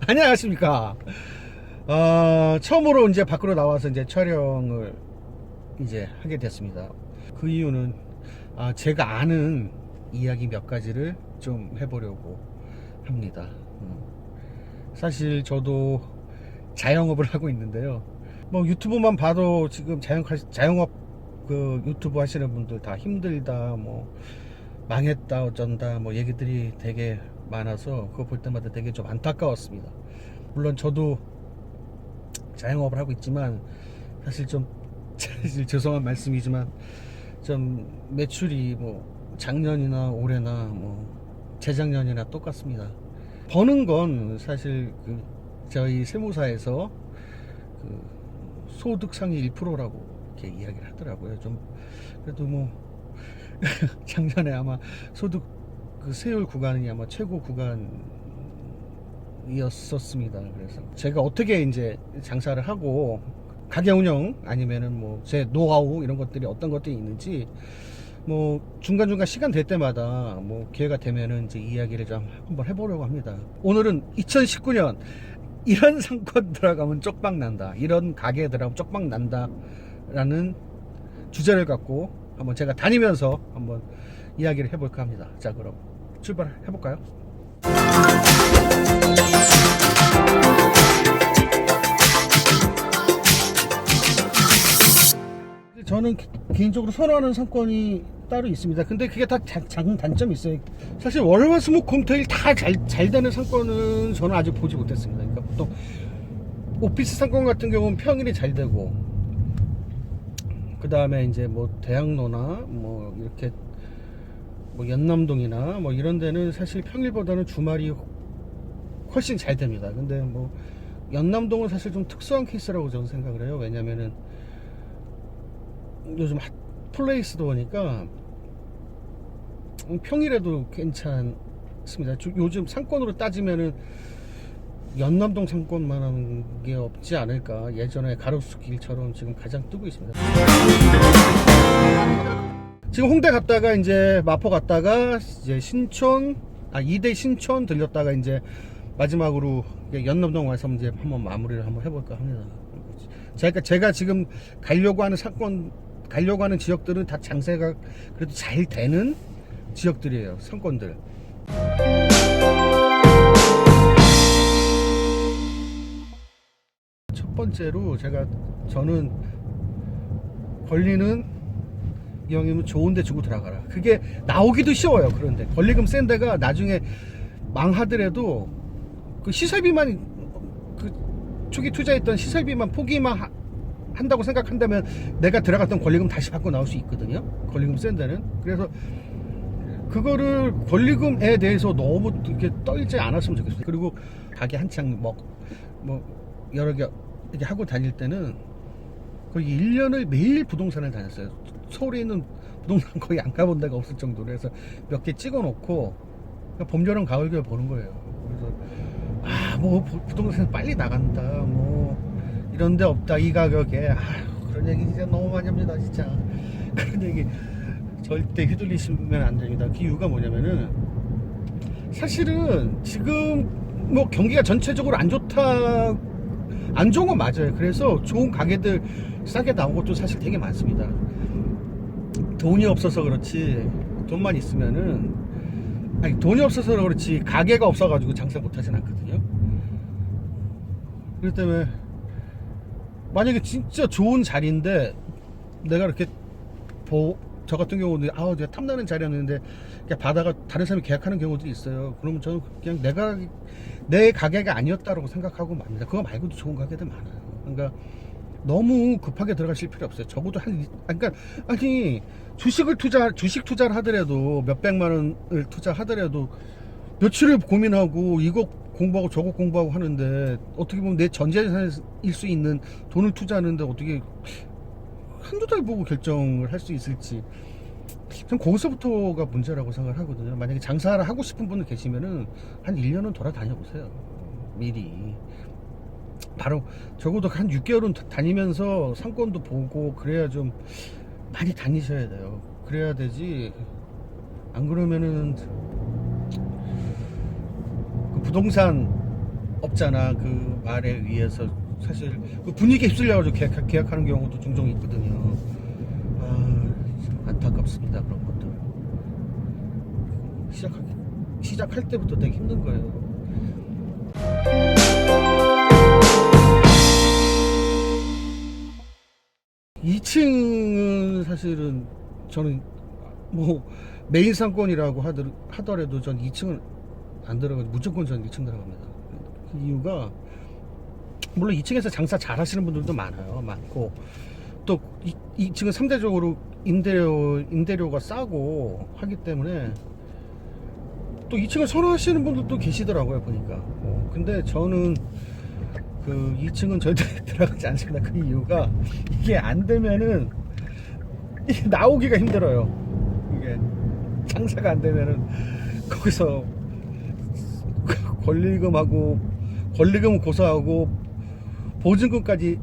안녕하십니까. 처음으로 이제 밖으로 나와서 이제 촬영을 이제 하게 됐습니다. 그 이유는 제가 아는 이야기 몇 가지를 좀 해보려고 합니다. 사실 저도 자영업을 하고 있는데요. 뭐 유튜브만 봐도 지금 자영업 그 유튜브 하시는 분들 다 힘들다, 뭐 망했다, 어쩐다, 뭐 얘기들이 되게 많아서 그거 볼 때마다 되게 좀 안타까웠습니다. 물론 저도 자영업을 하고 있지만 사실 좀 사실 죄송한 말씀이지만 좀 매출이 뭐 작년이나 올해나 뭐 재작년이나 똑같습니다. 버는 건 사실 그 저희 세무사에서 그 소득 상위 1%라고 이렇게 이야기를 하더라고요. 좀 그래도 뭐 작년에 아마 소득 그 세율 구간이 아마 최고 구간이었었습니다. 그래서 제가 어떻게 이제 장사를 하고 가게 운영 아니면은 뭐 제 노하우 이런 것들이 어떤 것들이 있는지 뭐 중간중간 시간 될 때마다 뭐 기회가 되면은 이제 이야기를 좀 한번 해보려고 합니다. 오늘은 2019년 이런 상권 들어가면 쪽박 난다, 이런 가게 들어가면 쪽박 난다 라는 주제를 갖고 한번 제가 다니면서 한번 이야기를 해볼까 합니다. 자, 그럼 출발해볼까요? 저는 개인적으로 선호하는 상권이 따로 있습니다. 근데 그게 다 작은 단점이 있어요. 사실 월화수목 금토일 다 잘 되는 상권은 저는 아직 보지 못했습니다. 그러니까 보통 오피스 상권 같은 경우는 평일이 잘 되고, 그 다음에 이제 뭐 대학로나 뭐 이렇게 뭐 연남동이나 뭐 이런 데는 사실 평일보다는 주말이 훨씬 잘 됩니다. 근데 뭐 연남동은 사실 좀 특수한 케이스라고 저는 생각을 해요. 왜냐면은 요즘 핫플레이스도 보니까 평일에도 괜찮습니다. 요즘 상권으로 따지면은 연남동 상권만한 게 없지 않을까. 예전에 가로수길처럼 지금 가장 뜨고 있습니다. 지금 홍대 갔다가 이제 마포 갔다가 이제 신촌, 이대 신촌 들렸다가 이제 마지막으로 연남동 와서 이제 한번 마무리를 한번 해볼까 합니다. 제가 지금 가려고 하는 지역들은 다 장세가 그래도 잘 되는 지역들이에요. 상권들. 첫 번째로 저는 권리는 이왕이면 좋은 데 주고 들어가라. 그게 나오기도 쉬워요. 그런데 권리금 센 데가 나중에 망하더라도 그 시설비만, 그 초기 투자했던 시설비만 포기만 한다고 생각한다면 내가 들어갔던 권리금 다시 받고 나올 수 있거든요. 권리금 센 데는. 그래서 그거를 권리금에 대해서 너무 이렇게 떨지 않았으면 좋겠어요. 그리고 가게 한창 뭐 여러 개 이렇게 하고 다닐 때는 거의 1년을 매일 부동산을 다녔어요. 서울에 있는 부동산 거의 안 가본 데가 없을 정도로 해서 몇 개 찍어 놓고 봄, 여름, 가을, 겨울 보는 거예요. 그래서 뭐 부동산 빨리 나간다, 뭐 이런 데 없다, 이 가격에. 그런 얘기 진짜 너무 많이 합니다. 진짜 그런 얘기 절대 휘둘리시면 안 됩니다. 그 이유가 뭐냐면은 사실은 지금 뭐 경기가 전체적으로 안 좋은 건 맞아요. 그래서 좋은 가게들 싸게 나온 것도 사실 되게 많습니다. 돈이 없어서 그렇지, 돈만 있으면은, 돈이 없어서 그렇지 가게가 없어가지고 장사 못하진 않거든요. 그렇기 때문에 만약에 진짜 좋은 자리인데 내가 이렇게 저 같은 경우는 내가 탐나는 자리였는데 그냥 바다가 다른 사람이 계약하는 경우도 있어요. 그러면 저는 그냥 내 가게가 아니었다라고 생각하고 맙니다. 그거 말고도 좋은 가게들 많아요. 그러니까 너무 급하게 들어가실 필요 없어요. 적어도 주식 투자를 하더라도 몇백만 원을 투자하더라도 며칠을 고민하고 이거 공부하고 저거 공부하고 하는데, 어떻게 보면 내 전재산일 수 있는 돈을 투자하는데 어떻게 한두 달 보고 결정을 할 수 있을지, 전 거기서부터가 문제라고 생각을 하거든요. 만약에 장사를 하고 싶은 분이 계시면은 한 1년은 돌아다녀 보세요. 미리. 바로 적어도 한 6개월은 다니면서 상권도 보고 그래야 좀 많이 다니셔야 돼요. 그래야 되지, 안 그러면은 그 부동산 없잖아. 그 말에 의해서 사실 그 분위기에 휩쓸려가지고 계약하는 경우도 종종 있거든요. 아, 참 안타깝습니다. 그런 것들. 시작할 때부터 되게 힘든 거예요. 2층은 사실은 저는 뭐 메인 상권이라고 하더라도 전 2층은 안 들어가고 무조건 전 2층 들어갑니다. 그 이유가 물론 2층에서 장사 잘 하시는 분들도 많고 또 2층은 상대적으로 임대료가 싸고 하기 때문에 또 2층을 선호하시는 분들도 계시더라고요 보니까. 근데 저는 그 2층은 절대 들어가지 않습니다. 그 이유가 이게 안 되면은 이게 나오기가 힘들어요. 이게 장사가 안 되면은 거기서 권리금 고소하고 보증금까지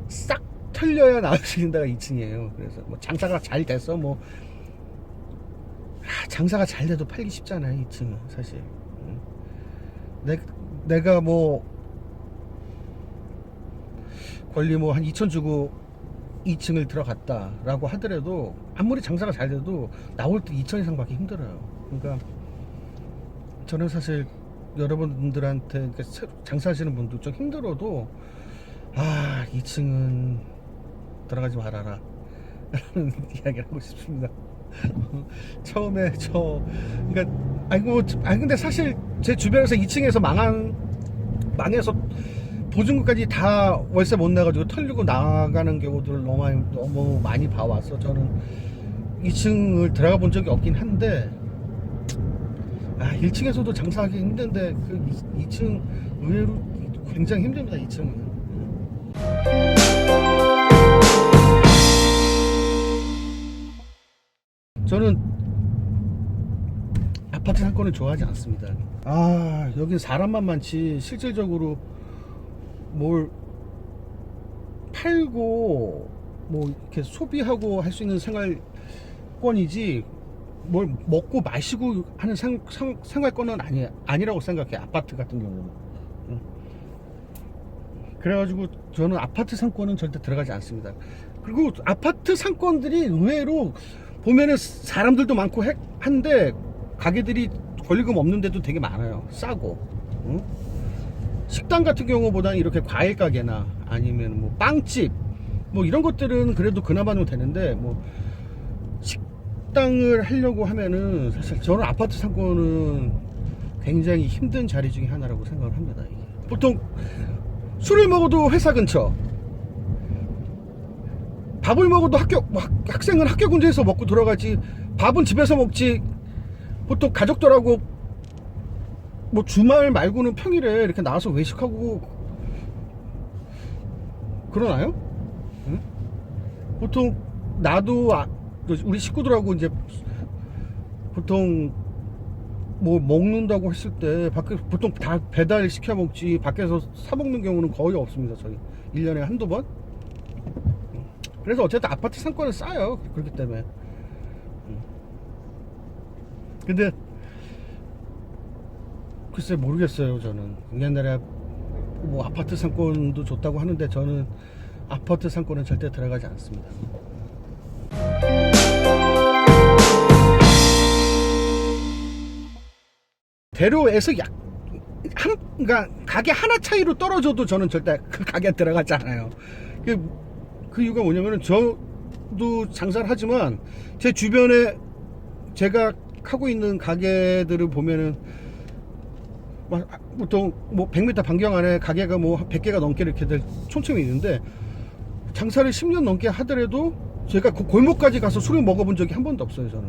싹 털려야 나올 수 있는 데가 2층이에요. 그래서 뭐 장사가 잘 돼서 뭐 장사가 잘 돼도 팔기 쉽잖아요. 2층은 사실. 내가 뭐 권리 뭐 한 2천 주고 2층을 들어갔다 라고 하더라도 아무리 장사가 잘 돼도 나올 때 2천 이상 받기 힘들어요. 그러니까 저는 사실 여러분들한테 장사하시는 분들 좀 힘들어도 2층은 들어가지 말아라 라는 이야기를 하고 싶습니다. 처음에 근데 사실 제 주변에서 2층에서 망해서 보증금까지 다 월세 못 내가지고 털리고 나가는 경우들을 너무 많이 봐왔어. 저는 2층을 들어가 본 적이 없긴 한데 1층에서도 장사하기 힘든데 그 2층 의외로 굉장히 힘듭니다. 2층은. 저는 아파트 상권을 좋아하지 않습니다. 여긴 사람만 많지 실질적으로 뭘 팔고 뭐 이렇게 소비하고 할 수 있는 생활권이지 뭘 먹고 마시고 하는 생활권은 아니라고 생각해. 아파트 같은 경우는. 그래가지고 저는 아파트 상권은 절대 들어가지 않습니다. 그리고 아파트 상권들이 의외로 보면은 사람들도 많고 한데 가게들이 권리금 없는 데도 되게 많아요. 싸고. 식당 같은 경우보다는 이렇게 과일 가게나 아니면 뭐 빵집 뭐 이런 것들은 그래도 그나마는 되는데 뭐 식당을 하려고 하면은 사실 저는 아파트 상권은 굉장히 힘든 자리 중에 하나라고 생각을 합니다. 이게. 보통 술을 먹어도 회사 근처, 밥을 먹어도 학생은 학교 근처에서 먹고 들어가지 밥은 집에서 먹지. 보통 가족들하고 뭐 주말 말고는 평일에 이렇게 나와서 외식하고 그러나요? 응? 보통 나도 우리 식구들하고 이제 보통 뭐 먹는다고 했을 때 밖에 보통 다 배달 시켜 먹지 밖에서 사 먹는 경우는 거의 없습니다. 저희 1년에 한두 번. 그래서 어쨌든 아파트 상권은 싸요. 그렇기 때문에. 근데 글쎄 모르겠어요. 저는 옛날에 뭐 아파트 상권도 좋다고 하는데 저는 아파트 상권은 절대 들어가지 않습니다. 대로에서 그러니까 가게 하나 차이로 떨어져도 저는 절대 그 가게에 들어가지 않아요. 그 이유가 뭐냐면은 저도 장사를 하지만 제 주변에 제가 하고 있는 가게들을 보면은 보통 뭐 100m 반경 안에 가게가 뭐 100개가 넘게 이렇게들 촘촘히 있는데 장사를 10년 넘게 하더라도 제가 그 골목까지 가서 술을 먹어본 적이 한 번도 없어요. 저는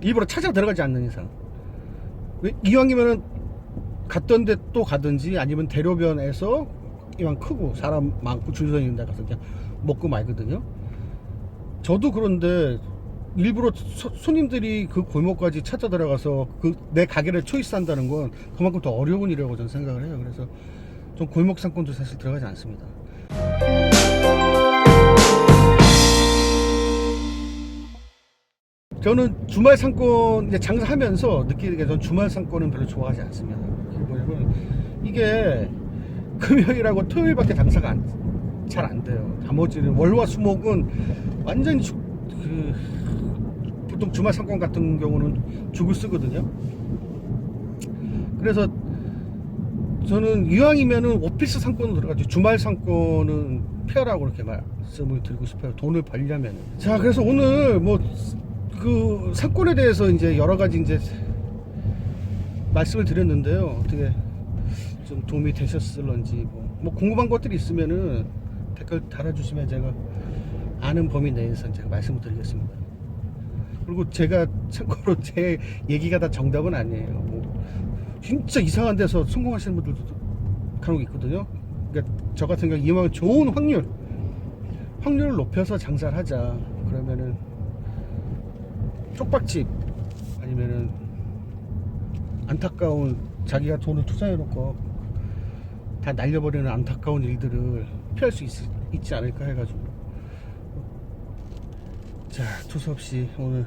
일부러 찾아 들어가지 않는 이상. 이왕이면은 갔던 데 또 가든지 아니면 대로변에서 이왕 크고 사람 많고 줄 서 있는 데 가서 그냥 먹고 말거든요. 저도 그런데 일부러 손님들이 그 골목까지 찾아 들어가서 내 가게를 초이스한다는 건 그만큼 더 어려운 일이라고 저는 생각을 해요. 그래서 전 골목 상권도 사실 들어가지 않습니다. 저는 주말 상권 이제 장사하면서 느끼는 게 저는 주말 상권은 별로 좋아하지 않습니다. 이게 뭐냐면 이게 금요일하고 토요일밖에 장사가 잘 안 돼요. 나머지는 월화 수목은 완전히 보통 주말 상권 같은 경우는 죽을 쓰거든요. 그래서 저는 이왕이면은 오피스 상권으로 들어가죠. 주말 상권은 피하라고 이렇게 말씀을 드리고 싶어요. 돈을 벌려면. 자, 그래서 오늘 뭐 그 상권에 대해서 이제 여러 가지 이제 말씀을 드렸는데요. 어떻게 좀 도움이 되셨을런지 뭐 궁금한 것들이 있으면은 댓글 달아주시면 제가 아는 범위 내에서 제가 말씀을 드리겠습니다. 그리고 제가 참고로 제 얘기가 다 정답은 아니에요. 뭐 진짜 이상한 데서 성공하시는 분들도 간혹 있거든요. 그러니까 저 같은 경우 이왕 좋은 확률을 높여서 장사를 하자. 그러면은 쪽박집 아니면은 안타까운 자기가 돈을 투자해 놓고 다 날려버리는 안타까운 일들을 피할 수 있지 않을까 해가지고, 자, 두서없이 오늘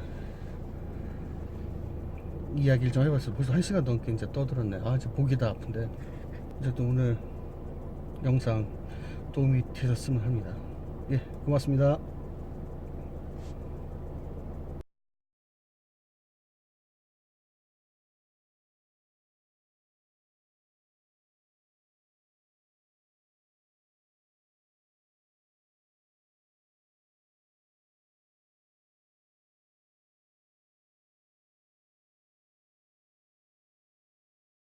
이야기를 좀 해봤어요. 벌써 1시간 넘게 이제 떠들었네. 아, 이제 목이 다 아픈데. 어쨌든 오늘 영상 도움이 되셨으면 합니다. 예, 고맙습니다.